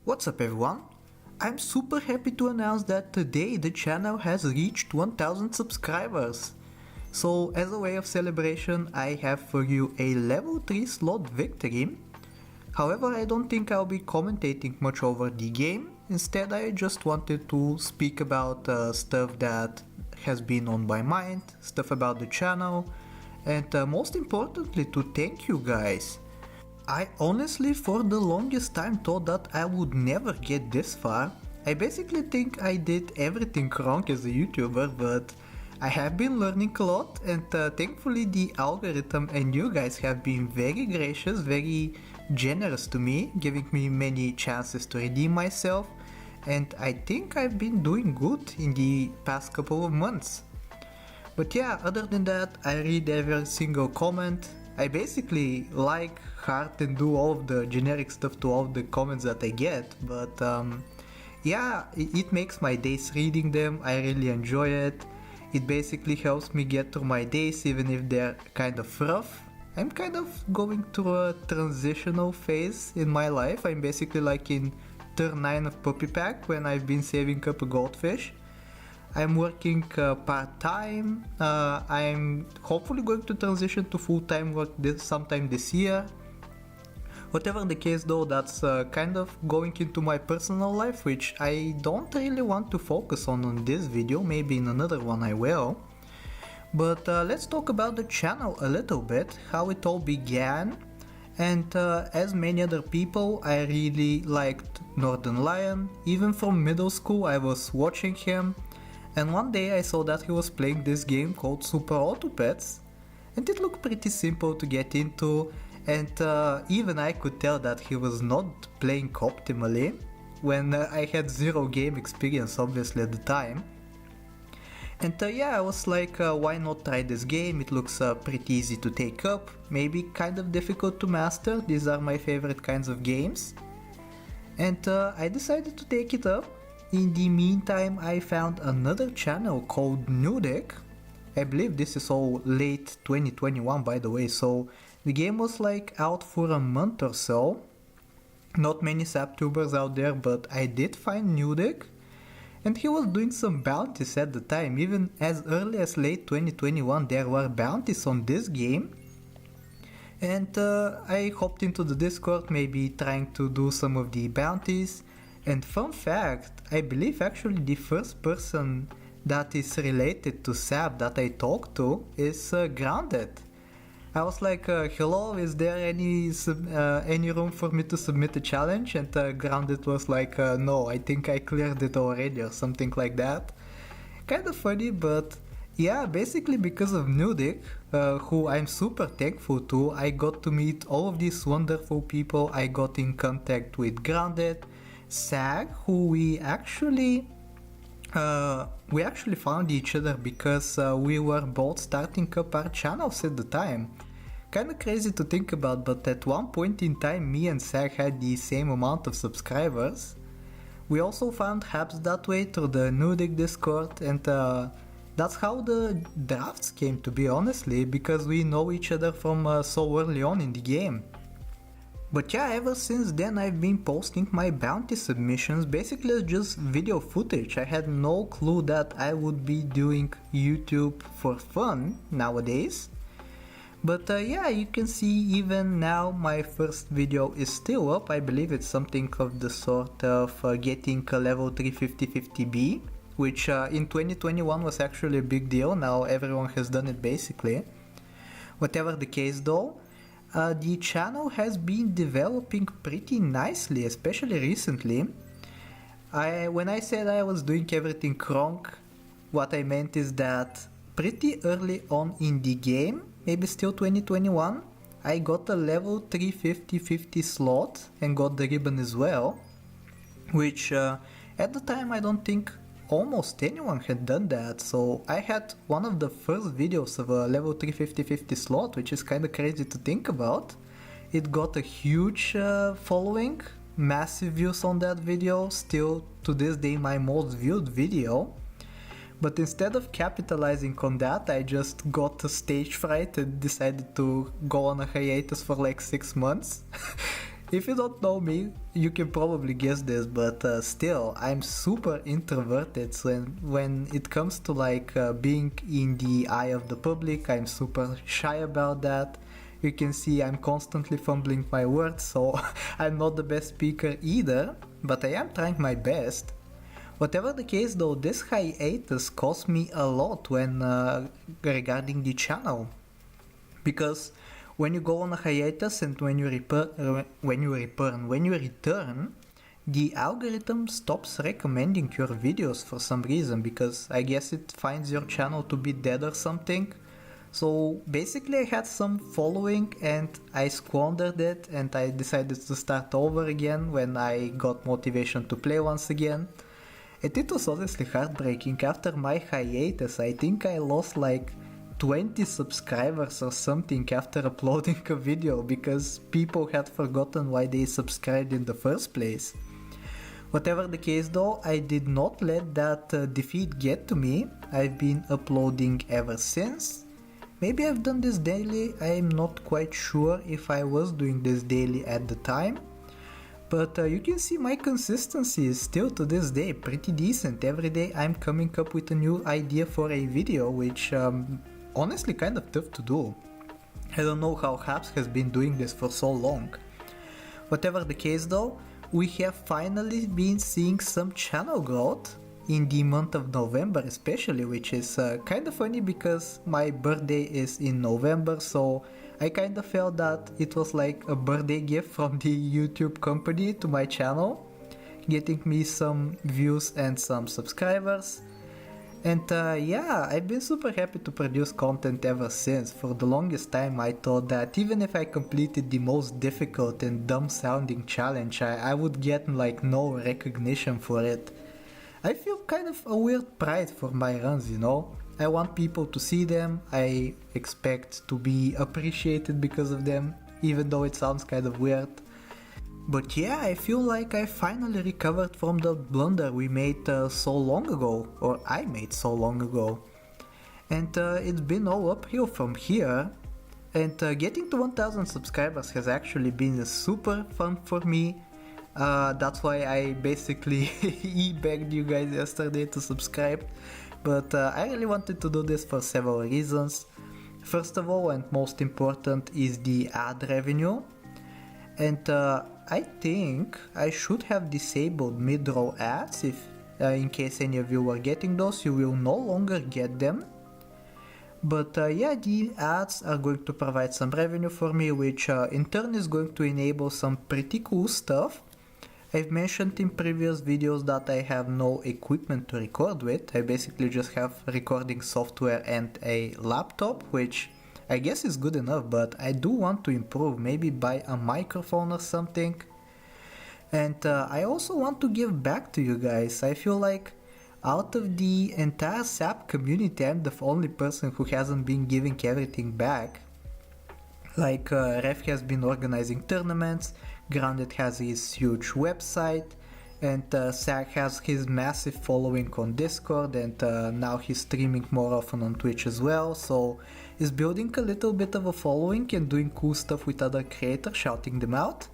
What's up everyone? I'm super happy to announce that today the channel has reached 1000 subscribers. So as a way of celebration I have for you a level 3 Sloth victory. However, I don't think I'll be commentating much over the game. Instead I just wanted to speak about stuff that has been on my mind, stuff about the channel, and most importantly to thank you guys. I honestly for the longest time thought that I would never get this far. I basically think I did everything wrong as a YouTuber, but I have been learning a lot, and thankfully the algorithm and you guys have been very gracious, very generous to me, giving me many chances to redeem myself, and I think I've been doing good in the past couple of months. But yeah, other than that, I read every single comment. I basically like, heart and do all of the generic stuff to all of the comments that I get, but yeah, it makes my days reading them. I really enjoy it. It basically helps me get through my days even if they're kind of rough. I'm kind of going through a transitional phase in my life. I'm basically like in turn 9 of Puppy Pack when I've been saving up a goldfish. I'm working part-time. I'm hopefully going to transition to full-time work sometime this year. Whatever the case though, that's kind of going into my personal life, which I don't really want to focus on this video. Maybe in another one I will. But let's talk about the channel a little bit, how it all began. And as many other people, I really liked Northern Lion. Even from middle school I was watching him. And one day I saw that he was playing this game called Super Auto Pets, and it looked pretty simple to get into, and even I could tell that he was not playing optimally, when I had zero game experience obviously at the time. And yeah, I was like, why not try this game? It looks pretty easy to take up, maybe kind of difficult to master. These are my favorite kinds of games. And I decided to take it up. In the meantime, I found another channel called Nudic. I believe this is all late 2021 by the way, so the game was like out for a month or so. Not many subtubers out there, but I did find Nudic. And he was doing some bounties at the time. Even as early as late 2021 there were bounties on this game. And I hopped into the Discord, maybe trying to do some of the bounties. And fun fact, I believe actually the first person that is related to Sab that I talked to is Grounded. I was like, hello, is there any room for me to submit a challenge? And Grounded was like, no, I think I cleared it already or something like that. Kind of funny, but yeah, basically because of Nudic, who I'm super thankful to, I got to meet all of these wonderful people. I got in contact with Grounded, Sag, who we actually found each other because we were both starting up our channels at the time. Kinda crazy to think about, but at one point in time me and Sag had the same amount of subscribers. We also found Habs that way through the Nudic Discord, and that's how the drafts came to be, honestly, because we know each other from so early on in the game. But yeah, ever since then I've been posting my bounty submissions basically as just video footage. I had no clue that I would be doing YouTube for fun nowadays. But yeah, you can see even now my first video is still up. I believe it's something of the sort of getting a level 350-50B, which in 2021 was actually a big deal. Now everyone has done it basically. Whatever the case though, the channel has been developing pretty nicely, especially recently. When I said I was doing everything wrong, what I meant is that pretty early on in the game, maybe still 2021, I got a level 350-50 Sloth and got the ribbon as well, which at the time I don't think almost anyone had done that. So I had one of the first videos of a level 350-50 Sloth, which is kinda crazy to think about. It got a huge following, massive views on that video, still to this day my most viewed video. But instead of capitalizing on that, I just got a stage fright and decided to go on a hiatus for like 6 months. If you don't know me, you can probably guess this, but still, I'm super introverted. So when it comes to like being in the eye of the public, I'm super shy about that. You can see I'm constantly fumbling my words, so I'm not the best speaker either, but I am trying my best. Whatever the case though, this hiatus cost me a lot when regarding the channel, because when you go on a hiatus and when you return, the algorithm stops recommending your videos for some reason, because I guess it finds your channel to be dead or something. So basically I had some following and I squandered it, and I decided to start over again when I got motivation to play once again. And it was honestly heartbreaking. After my hiatus, I think I lost like 20 subscribers or something after uploading a video, because people had forgotten why they subscribed in the first place. Whatever the case though, I did not let that defeat get to me. I've been uploading ever since. Maybe I've done this daily, I'm not quite sure if I was doing this daily at the time. But you can see my consistency is still to this day pretty decent. Every day I'm coming up with a new idea for a video, which honestly kind of tough to do. I don't know how Habs has been doing this for so long. Whatever the case though, we have finally been seeing some channel growth in the month of November especially, which is kind of funny because my birthday is in November, so I kind of felt that it was like a birthday gift from the YouTube company to my channel, getting me some views and some subscribers. And yeah, I've been super happy to produce content ever since. For the longest time I thought that even if I completed the most difficult and dumb sounding challenge, I would get like no recognition for it. I feel kind of a weird pride for my runs, you know? I want people to see them, I expect to be appreciated because of them, even though it sounds kind of weird. But yeah, I feel like I finally recovered from the blunder we made so long ago, or I made so long ago. And it's been all uphill from here. And getting to 1000 subscribers has actually been super fun for me. That's why I basically begged you guys yesterday to subscribe. But I really wanted to do this for several reasons. First of all, and most important, is the ad revenue. And I think I should have disabled mid-roll ads. If in case any of you were getting those, you will no longer get them. But yeah, the ads are going to provide some revenue for me, which in turn is going to enable some pretty cool stuff. I've mentioned in previous videos that I have no equipment to record with. I basically just have recording software and a laptop, which I guess is good enough, but I do want to improve, maybe buy a microphone or something. And I also want to give back to you guys. I feel like out of the entire SAP community, I'm the only person who hasn't been giving everything back. Like Ref has been organizing tournaments, Grounded has his huge website, and Zach has his massive following on Discord, and now he's streaming more often on Twitch as well, so he's building a little bit of a following and doing cool stuff with other creators, shouting them out.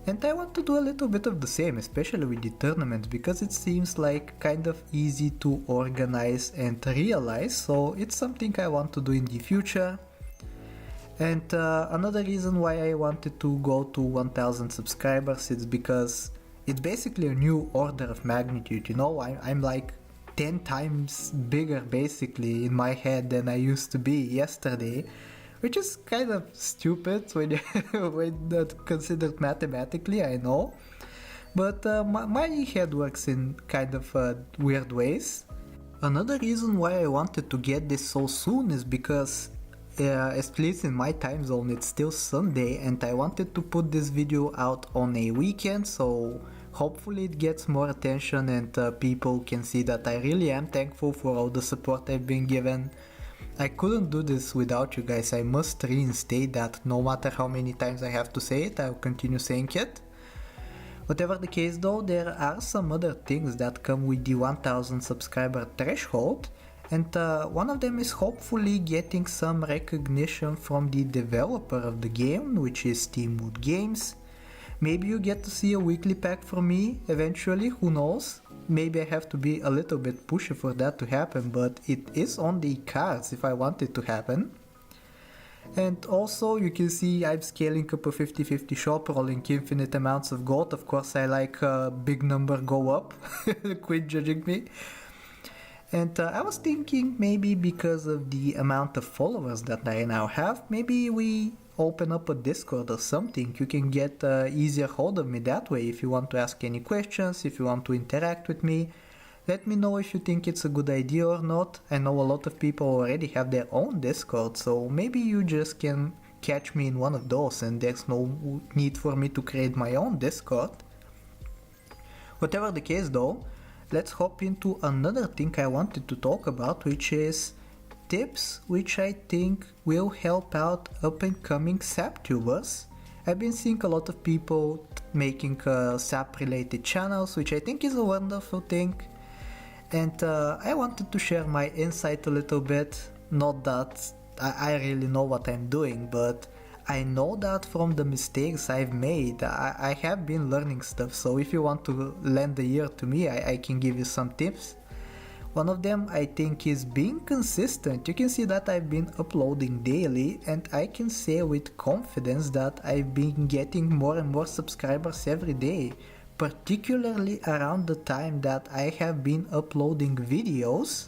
And I want to do a little bit of the same, especially with the tournaments, because it seems like kind of easy to organize and realize, so it's something I want to do in the future. And another reason why I wanted to go to 1000 subscribers is because it's basically a new order of magnitude, you know? I'm like 10 times bigger basically in my head than I used to be yesterday, which is kind of stupid when considered mathematically, I know. But my head works in kind of weird ways. Another reason why I wanted to get this so soon is because at least in my time zone it's still Sunday, and I wanted to put this video out on a weekend, so hopefully it gets more attention and people can see that I really am thankful for all the support I've been given. I couldn't do this without you guys. I must reinstate that. No matter how many times I have to say it, I'll continue saying it. Whatever the case though, there are some other things that come with the 1000 subscriber threshold. And one of them is hopefully getting some recognition from the developer of the game, which is Steamwood Games. Maybe you get to see a weekly pack from me eventually, who knows? Maybe I have to be a little bit pushy for that to happen, but it is on the cards if I want it to happen. And also you can see I'm scaling up a 50-50 shop, rolling infinite amounts of gold. Of course I like a big number go up. Quit judging me. And I was thinking maybe because of the amount of followers that I now have, maybe we open up a Discord or something. You can get easier hold of me that way if you want to ask any questions, if you want to interact with me. Let me know if you think it's a good idea or not. I know a lot of people already have their own Discord, so maybe you just can catch me in one of those and there's no need for me to create my own Discord. Whatever the case though, let's hop into another thing I wanted to talk about, which is tips which I think will help out up-and-coming SAP tubers. I've been seeing a lot of people making SAP related channels, which I think is a wonderful thing. And I wanted to share my insight a little bit. Not that I really know what I'm doing, but I know that from the mistakes I've made, I have been learning stuff. So if you want to lend a ear to me, I can give you some tips. One of them I think is being consistent. You can see that I've been uploading daily, and I can say with confidence that I've been getting more and more subscribers every day, particularly around the time that I have been uploading videos.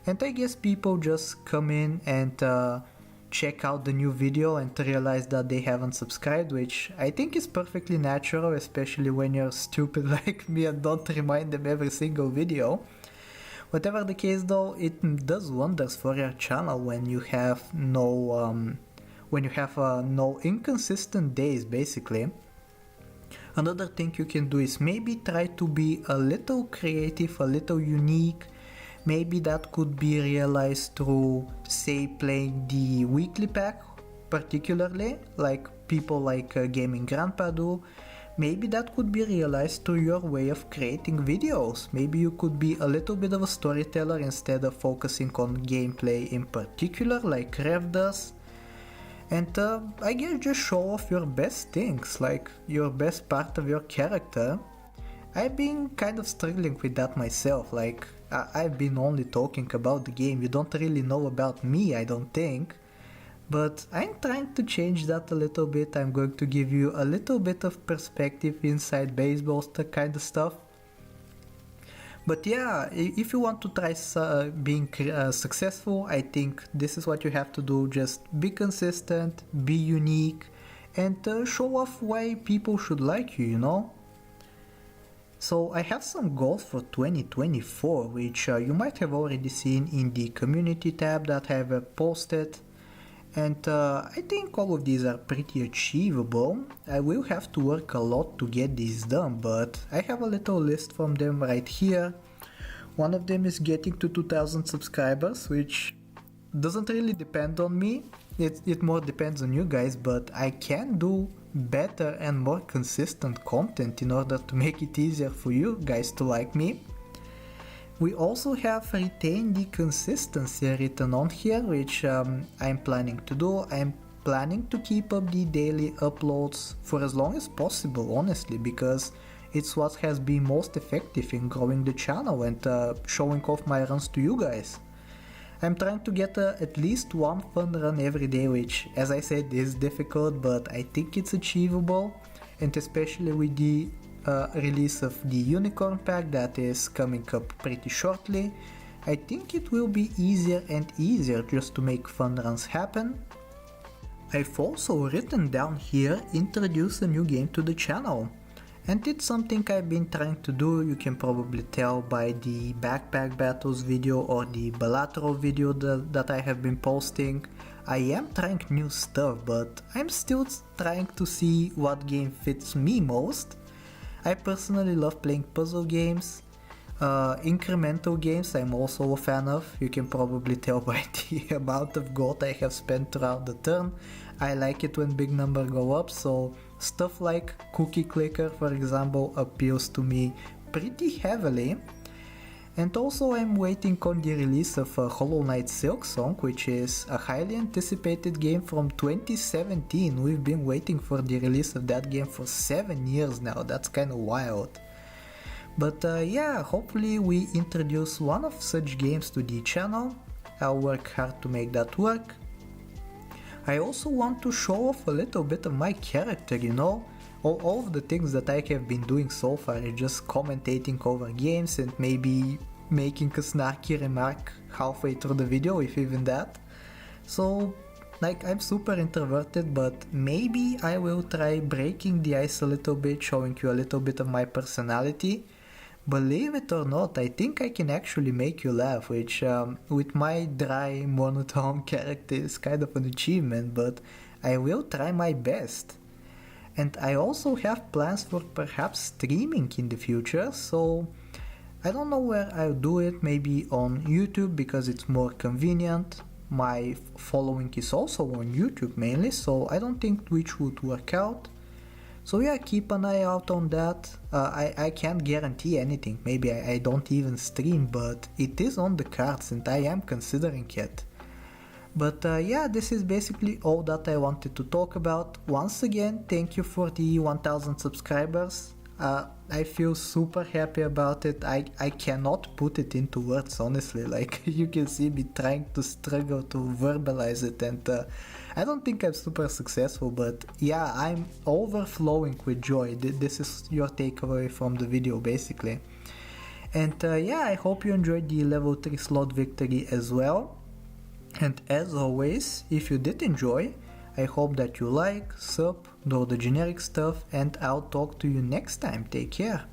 And I guess people just come in and check out the new video and realize that they haven't subscribed, which I think is perfectly natural, especially when you're stupid like me and don't remind them every single video. Whatever the case though, it does wonders for your channel when you have no inconsistent days basically. Another thing you can do is maybe try to be a little creative, a little unique. Maybe that could be realized through, say, playing the weekly pack, particularly, like people like Gaming Grandpa do. Maybe that could be realized through your way of creating videos. Maybe you could be a little bit of a storyteller instead of focusing on gameplay in particular, like Rev does. And I guess just show off your best things, like your best part of your character. I've been kind of struggling with that myself, like I've been only talking about the game, you don't really know about me, I don't think. But I'm trying to change that a little bit. I'm going to give you a little bit of perspective inside baseball kind of stuff. But yeah, if you want to try being successful, I think this is what you have to do. Just be consistent, be unique, and show off why people should like you, you know? So I have some goals for 2024, which you might have already seen in the community tab that I have posted. And I think all of these are pretty achievable. I will have to work a lot to get these done, but I have a little list from them right here. One of them is getting to 2000 subscribers, which doesn't really depend on me. It more depends on you guys, but I can do better and more consistent content in order to make it easier for you guys to like me. We also have retain the consistency written on here, which I'm planning to do. I'm planning to keep up the daily uploads for as long as possible, honestly, because it's what has been most effective in growing the channel and showing off my runs to you guys. I'm trying to get at least one fun run every day, which, as I said, is difficult, but I think it's achievable, and especially with the release of the Unicorn pack that is coming up pretty shortly, I think it will be easier and easier just to make fun runs happen. I've also written down here, introduce a new game to the channel. And it's something I've been trying to do. You can probably tell by the backpack battles video or the Balatro video that I have been posting. I am trying new stuff, but I'm still trying to see what game fits me most. I personally love playing puzzle games. Incremental games I'm also a fan of. You can probably tell by the amount of gold I have spent throughout the turn. I like it when big numbers go up, so stuff like Cookie Clicker, for example, appeals to me pretty heavily. And also I'm waiting on the release of Hollow Knight Silksong, which is a highly anticipated game from 2017. We've been waiting for the release of that game for 7 years now, that's kinda wild. But yeah, hopefully we introduce one of such games to the channel. I'll work hard to make that work. I also want to show off a little bit of my character, you know? All of the things that I have been doing so far is just commentating over games and maybe making a snarky remark halfway through the video, if even that. So, like, I'm super introverted, but maybe I will try breaking the ice a little bit, showing you a little bit of my personality. Believe it or not, I think I can actually make you laugh, which with my dry, monotone character is kind of an achievement, but I will try my best. And I also have plans for perhaps streaming in the future, so I don't know where I'll do it, maybe on YouTube because it's more convenient. My following is also on YouTube mainly, so I don't think Twitch would work out. So yeah, keep an eye out on that. I can't guarantee anything, maybe I don't even stream, but it is on the cards and I am considering it. But yeah, this is basically all that I wanted to talk about. Once again, thank you for the 1000 subscribers. I feel super happy about it. I cannot put it into words, honestly. Like, you can see me trying to struggle to verbalize it, and I don't think I'm super successful, but yeah, I'm overflowing with joy. This is your takeaway from the video, basically. And yeah, I hope you enjoyed the level 3 Sloth victory as well. And as always, if you did enjoy, I hope that you like, sub, do all the generic stuff, and I'll talk to you next time. Take care.